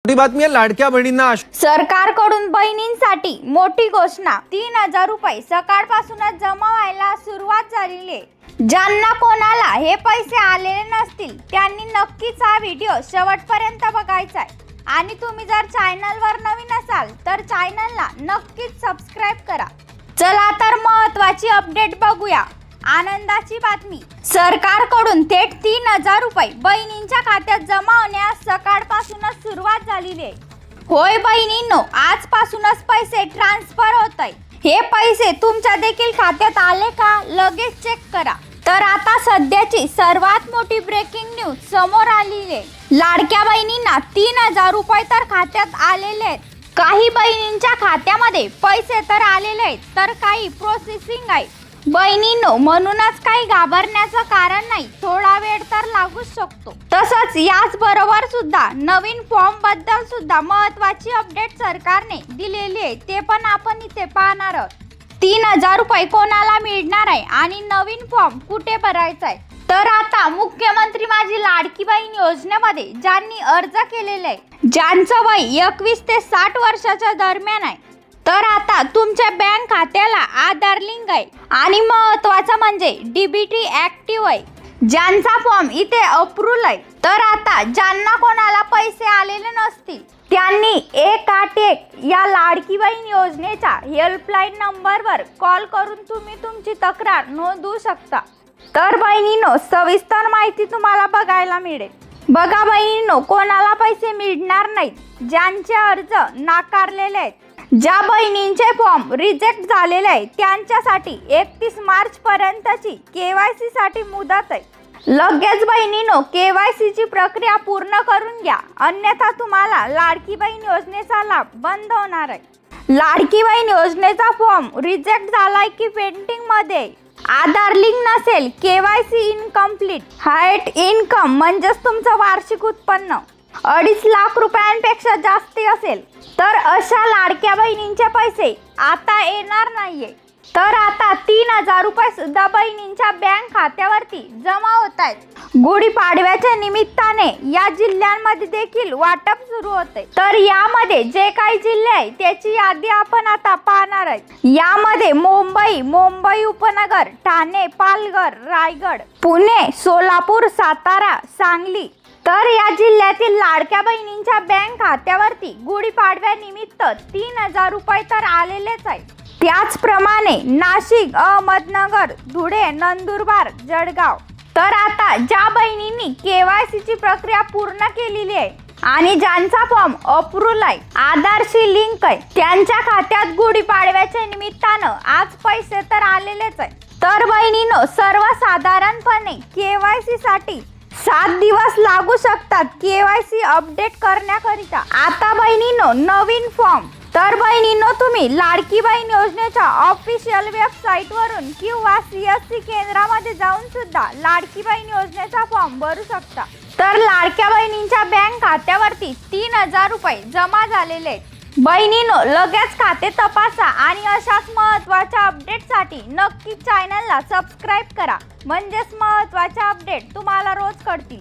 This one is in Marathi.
मोठी बातमी आहे, लाडक्या बहिणींना सरकारकडून बहिणींसाठी मोठी घोषणा। 3,000 रुपये सकाळपासूनच जमा व्हायला सुरुवात झालेली आहे। ज्यांना कोणाला हे पैसे आलेले नसतील त्यांनी नक्कीच हा व्हिडिओ शेवटपर्यंत बघायचा आहे आणि तुम्ही जर चॅनलवर नवीन असाल तर चॅनलला नक्कीच सबस्क्राइब करा। चला तर महत्त्वाची अपडेट बघूया। आनंदाची बातमी, सरकारकडून थेट 3,000 रुपये बहिणींच्या खात्यात जमा होण्यास सकाळपासूनच सुरुवात झालेली आहे। होय बहिणींनो, आजपासूनच पैसे ट्रान्सफर होत आहे। हे पैसे तुमच्या देखील खात्यात आले का लगेच चेक करा। तर आता सध्याची सर्वात मोठी ब्रेकिंग न्यूज समोर आलेली आहे। लाडक्या बहिणींना 3,000 रुपये तर खात्यात आलेले आहेत। काही बहिणींच्या खात्यामध्ये पैसे तर आलेले आहेत तर काही प्रोसेसिंग आहे। बहिणींनो, म्हणूनच काही घाबरण्याचं कारण नाही, थोडा वेळ तर लागू शकतो। तसंच याच बरोबर सुद्धा नवीन फॉर्म बद्दल सुद्धा महत्त्वाची अपडेट सरकारने दिलेली आहे, ते पण आपण इथे पाहणार आहोत। 3,000 रुपये कोणाला मिळणार आहे आणि नवीन फॉर्म कुठे भरायचा आहे। तर आता मुख्यमंत्री माझी लाडकी बहीण योजनेमध्ये ज्यांनी अर्ज केलेला आहे, ज्यांचं वय 21 ते 60 वर्षाच्या दरम्यान आहे, तर आता तुमच्या बँक खात्याला आधार लिंक आहे आणि महत्त्वाचं म्हणजे डीबीटी ऍक्टिव्ह आहे, ज्यांचा फॉर्म इथे अप्रूव्ह आहे। तर आता ज्यांना कोणाला पैसे आलेले नसतील त्यांनी 181 या लाडकी बहीण योजनेच्या हेल्पलाईन नंबरवर कॉल करून तुम्ही तुमची तक्रार नोंदवू शकता। तर बहिणींनो, सविस्तर माहिती तुम्हाला बघायला मिळेल। बघा बहिणींनो, कोणाला पैसे मिळणार नाहीत ज्यांचे अर्ज नाकारलेले आहेत, ज्या बहिणींचे फॉर्म रिजेक्ट झालेले आहे त्यांच्यासाठी 31 मार्च पर्यंतची केवायसी साठी मुदत आहे। लगेच बहिणींनो, केवायसी ची प्रक्रिया पूर्ण करून घ्या, अन्यथा तुम्हाला लाडकी बहीण योजनेचा लाभ बंद होणार आहे। लाडकी बहीण योजनेचा फॉर्म रिजेक्ट झालाय की पेंडिंग मध्ये, आधार लिंक नसेल, केवायसी इनकम्प्लीट, हाईट इन्कम म्हणजेच तुमचं वार्षिक उत्पन्न 2.5 लाख रुपयांपेक्षा जास्त असेल तर अशा लाडक्या बहिणींचे पैसे आता येणार नाहीये। तर आता 3,000 रुपये सुद्धा बहिणींच्या बँक खात्यावरती जमा होत आहेत। गुढीपाडव्याच्या निमित्ताने या जिल्ह्यांमध्ये देखील वाटप सुरू होते। तर यामध्ये जे काही जिल्हे आहेत त्याची यादी आपण आता पाहणार आहोत। यामध्ये मुंबई उपनगर, ठाणे, पालघर, रायगड, पुणे, सोलापूर, सातारा, सांगली। तर या जिल्ह्यातील लाडक्या बहिणींच्या बँक खात्यावरती गुढीपाडव्यानिमित्त 3,000 रुपये तर आलेलेच आहेत। त्याचप्रमाणे नाशिक, अहमदनगर, धुळे, नंदुरबार, जळगाव। तर आता ज्या बहिणींनी केवायसी ची प्रक्रिया पूर्ण केलेली आहे आणि ज्यांचा फॉर्म अप्रूव्ह आहे, आधारशी लिंक आहे, त्यांच्या खात्यात गुढीपाडव्याच्या निमित्तानं आज पैसे तर आलेलेच आहे। तर बहिणींनो, सर्वसाधारणपणे केवायसी साठी 7 दिवस लागू शकतात केवायसी अपडेट करण्याकरिता। आता बहिणींनो, नवीन फॉर्म, तर बहिणींनो तुम्ही लाडकी बहीण योजनेच्या ऑफिशियल वेबसाईट वरून किंवा CSC केंद्रामध्ये जाऊन सुद्धा लाडकी बहीण योजनेचा फॉर्म भरू शकता। तर लाडक्या बहिणींच्या बँक खात्यावरती 3,000 रुपये जमा झालेले आहेत। बहिणींनो, लगेच खाते तपासा आणि अशाच महत्त्वाच्या अपडेटसाठी नक्की चॅनलला सबस्क्राइब करा, म्हणजेच महत्त्वाच्या अपडेट तुम्हाला रोज कळतील।